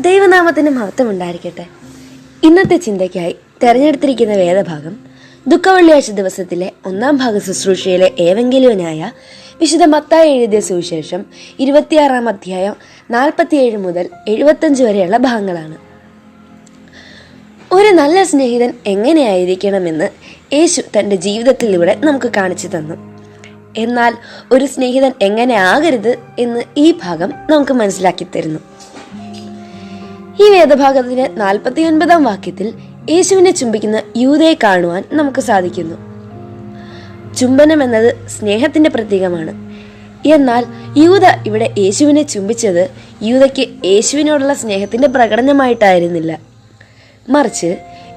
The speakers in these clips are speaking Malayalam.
ദൈവനാമത്തിന് മഹത്വം ഉണ്ടായിരിക്കട്ടെ. ഇന്നത്തെ ചിന്തയ്ക്കായി തെരഞ്ഞെടുത്തിരിക്കുന്ന വേദഭാഗം ദുഃഖവെള്ളിയാഴ്ച ദിവസത്തിലെ 1-ാം ഭാഗ ശുശ്രൂഷയിലെ ഏവങ്കേലിയോനായ വിശുദ്ധ മത്തായി എഴുതിയ സുവിശേഷം 26-ാം അധ്യായം 47 മുതൽ 75 വരെയുള്ള ഭാഗങ്ങളാണ്. ഒരു നല്ല സ്നേഹിതൻ എങ്ങനെയായിരിക്കണമെന്ന് യേശു തൻ്റെ ജീവിതത്തിലൂടെ നമുക്ക് കാണിച്ചു തന്നു. എന്നാൽ ഒരു സ്നേഹിതൻ എങ്ങനെ ആകരുത് എന്ന് ഈ ഭാഗം നമുക്ക് മനസ്സിലാക്കി തരുന്നു. ഈ വേദഭാഗത്തിന്റെ 49-ാം വാക്യത്തിൽ യേശുവിനെ ചുംബിക്കുന്ന യൂദയെ കാണുവാൻ നമുക്ക് സാധിക്കുന്നു. ചുംബനം എന്നത് സ്നേഹത്തിന്റെ പ്രതീകമാണ്. എന്നാൽ യൂദ ഇവിടെ യേശുവിനെ ചുംബിച്ചത് യൂദയ്ക്ക് യേശുവിനോടുള്ള സ്നേഹത്തിന്റെ പ്രകടനമായിട്ടായിരുന്നില്ല, മറിച്ച്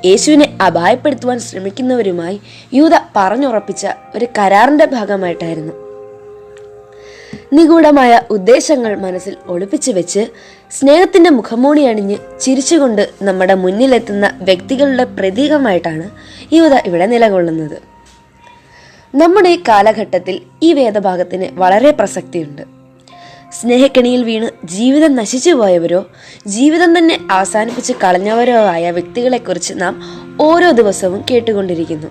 യേശുവിനെ അപായപ്പെടുത്തുവാൻ ശ്രമിക്കുന്നവരുമായി യൂദ പറഞ്ഞുറപ്പിച്ച ഒരു കരാറിന്റെ ഭാഗമായിട്ടായിരുന്നു. നിഗൂഢമായ ഉദ്ദേശങ്ങൾ മനസ്സിൽ ഒളിപ്പിച്ചു വെച്ച് സ്നേഹത്തിന്റെ മുഖമൂടി അണിഞ്ഞ് ചിരിച്ചുകൊണ്ട് നമ്മുടെ മുന്നിലെത്തുന്ന വ്യക്തികളുടെ പ്രതീകമായിട്ടാണ് യൂദ ഇവിടെ നിലകൊള്ളുന്നത്. നമ്മുടെ ഈ കാലഘട്ടത്തിൽ ഈ വേദഭാഗത്തിന് വളരെ പ്രസക്തിയുണ്ട്. സ്നേഹക്കെണിയിൽ വീണ് ജീവിതം നശിച്ചു പോയവരോ ജീവിതം തന്നെ അവസാനിപ്പിച്ച് കളഞ്ഞവരോ ആയ വ്യക്തികളെക്കുറിച്ച് നാം ഓരോ ദിവസവും കേട്ടുകൊണ്ടിരിക്കുന്നു.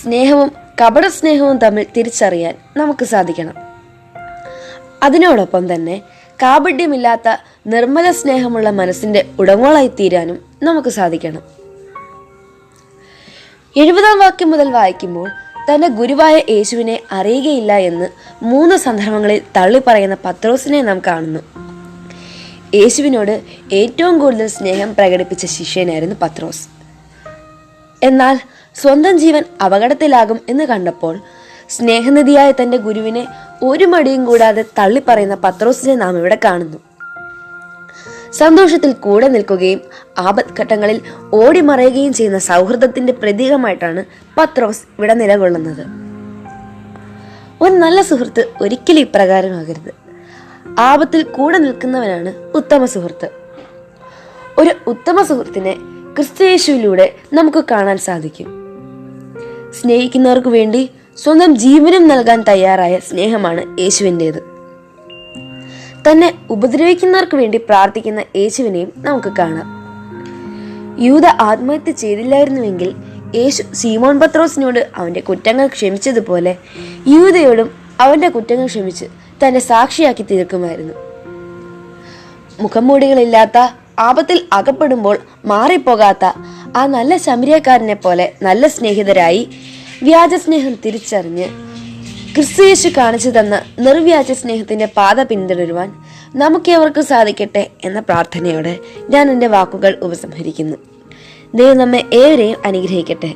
സ്നേഹവും കപട സ്നേഹവും തമ്മിൽ തിരിച്ചറിയാൻ നമുക്ക് സാധിക്കണം. അതിനോടൊപ്പം തന്നെ കാപട്യമില്ലാത്ത നിർമ്മല സ്നേഹമുള്ള മനസ്സിന്റെ ഉടമകളായി തീരാനും നമുക്ക് സാധിക്കണം. 70-ാം വാക്യം മുതൽ വായിക്കുമ്പോൾ തന്റെ ഗുരുവായ യേശുവിനെ അറിയുകയില്ല എന്ന് 3 സന്ദർഭങ്ങളിൽ തള്ളിപ്പറയുന്ന പത്രോസിനെ നാം കാണുന്നു. യേശുവിനോട് ഏറ്റവും കൂടുതൽ സ്നേഹം പ്രകടിപ്പിച്ച ശിഷ്യനായിരുന്നു പത്രോസ്. എന്നാൽ സ്വന്തം ജീവൻ അപകടത്തിലാകും എന്ന് കണ്ടപ്പോൾ സ്നേഹനിധിയായ തന്റെ ഗുരുവിനെ ഒരു മടിയും കൂടാതെ തള്ളിപ്പറയുന്ന പത്രോസിനെ നാം ഇവിടെ കാണുന്നു. സന്തോഷത്തിൽ കൂടെ നിൽക്കുകയും ആപത്ഘട്ടങ്ങളിൽ ഓടിമറയുകയും ചെയ്യുന്ന സൗഹൃദത്തിന്റെ പ്രതീകമായിട്ടാണ് പത്രോസ് ഇവിടെ നിലകൊള്ളുന്നത്. ഒരു നല്ല സുഹൃത്ത് ഒരിക്കലും ഇപ്രകാരമാകരുത്. ആപത്തിൽ കൂടെ നിൽക്കുന്നവനാണ് ഉത്തമ സുഹൃത്ത്. ഒരു ഉത്തമ സുഹൃത്തിനെ ക്രിസ്തുയേശുവിലൂടെ നമുക്ക് കാണാൻ സാധിക്കും. സ്നേഹിക്കുന്നവർക്ക് വേണ്ടി സ്വന്തം ജീവനും നൽകാൻ തയ്യാറായ സ്നേഹമാണ് യേശുവിൻ്റേത്. തന്നെ ഉപദ്രവിക്കുന്നവർക്ക് വേണ്ടി പ്രാർത്ഥിക്കുന്ന യേശുവിനെയും നമുക്ക് കാണാം. യൂദ ആത്മഹത്യ ചെയ്തില്ലായിരുന്നുവെങ്കിൽ യേശു ശീമോൻ പത്രോസിനോട് അവന്റെ കുറ്റങ്ങൾ ക്ഷമിച്ചതുപോലെ യൂദയോടും അവന്റെ കുറ്റങ്ങൾ ക്ഷമിച്ച് തന്നെ സാക്ഷിയാക്കി തീർക്കുമായിരുന്നു. മുഖംമൂടികളില്ലാത്ത, ആപത്തിൽ അകപ്പെടുമ്പോൾ മാറിപ്പോകാത്ത ആ നല്ല ശമരിയക്കാരനെ പോലെ നല്ല സ്നേഹിതരായി വ്യാജസ്നേഹം തിരിച്ചറിഞ്ഞ് ക്രിസ്തുയേശു കാണിച്ചു തന്ന നിർവ്യാജ സ്നേഹത്തിന്റെ പാത പിന്തുടരുവാൻ നമുക്കേവർക്കും സാധിക്കട്ടെ എന്ന പ്രാർത്ഥനയോടെ ഞാൻ എൻ്റെ വാക്കുകൾ ഉപസംഹരിക്കുന്നു. ദൈവം നമ്മെ ഏവരെയും അനുഗ്രഹിക്കട്ടെ.